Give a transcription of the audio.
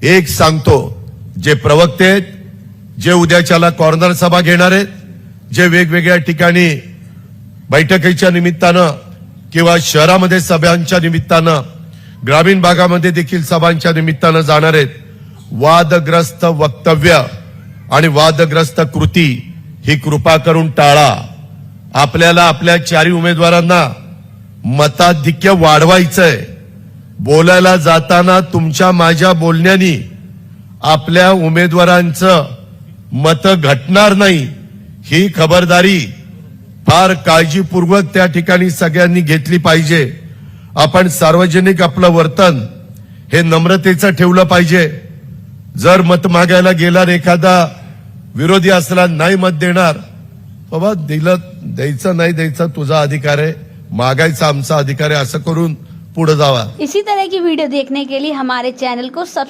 एक सांगतो, जे प्रवक्ते आहेत, जे उद्याच्याला कॉर्नर सभा घेणार आहेत, जे वेगवेगळ्या ठिकाणी बैठकीच्या निमित्तानं किंवा शहरामध्ये सभांच्या निमित्तानं, ग्रामीण भागामध्ये देखील सभांच्या निमित्तानं जाणार आहेत, वादग्रस्त वक्तव्य आणि वादग्रस्त कृती ही कृपा करून टाळा. आपल्याला आपल्या चारी उमेदवारांना मताधिक्य वाढवायचंय. बोलायला जाताना तुमच्या माझ्या बोलण्यानी आपल्या उमेदवारांचं मत घटणार नाही, ही खबरदारी फार काळजीपूर्वक त्या ठिकाणी सगळ्यांनी घेतली पाहिजे. आपण सार्वजनिक आपलं वर्तन हे नम्रतेचं ठेवलं पाहिजे. जर मत मागायला गेला एखादा विरोधी असला, नाही मत देणार, बाबा दिलं, द्यायचं नाही द्यायचं तुझा अधिकार आहे, मागायचा आमचा अधिकार आहे, असं करून पुढे जावा. इसी तरह की वीडियो देखने के लिए हमारे चैनल को सब्सक्राइब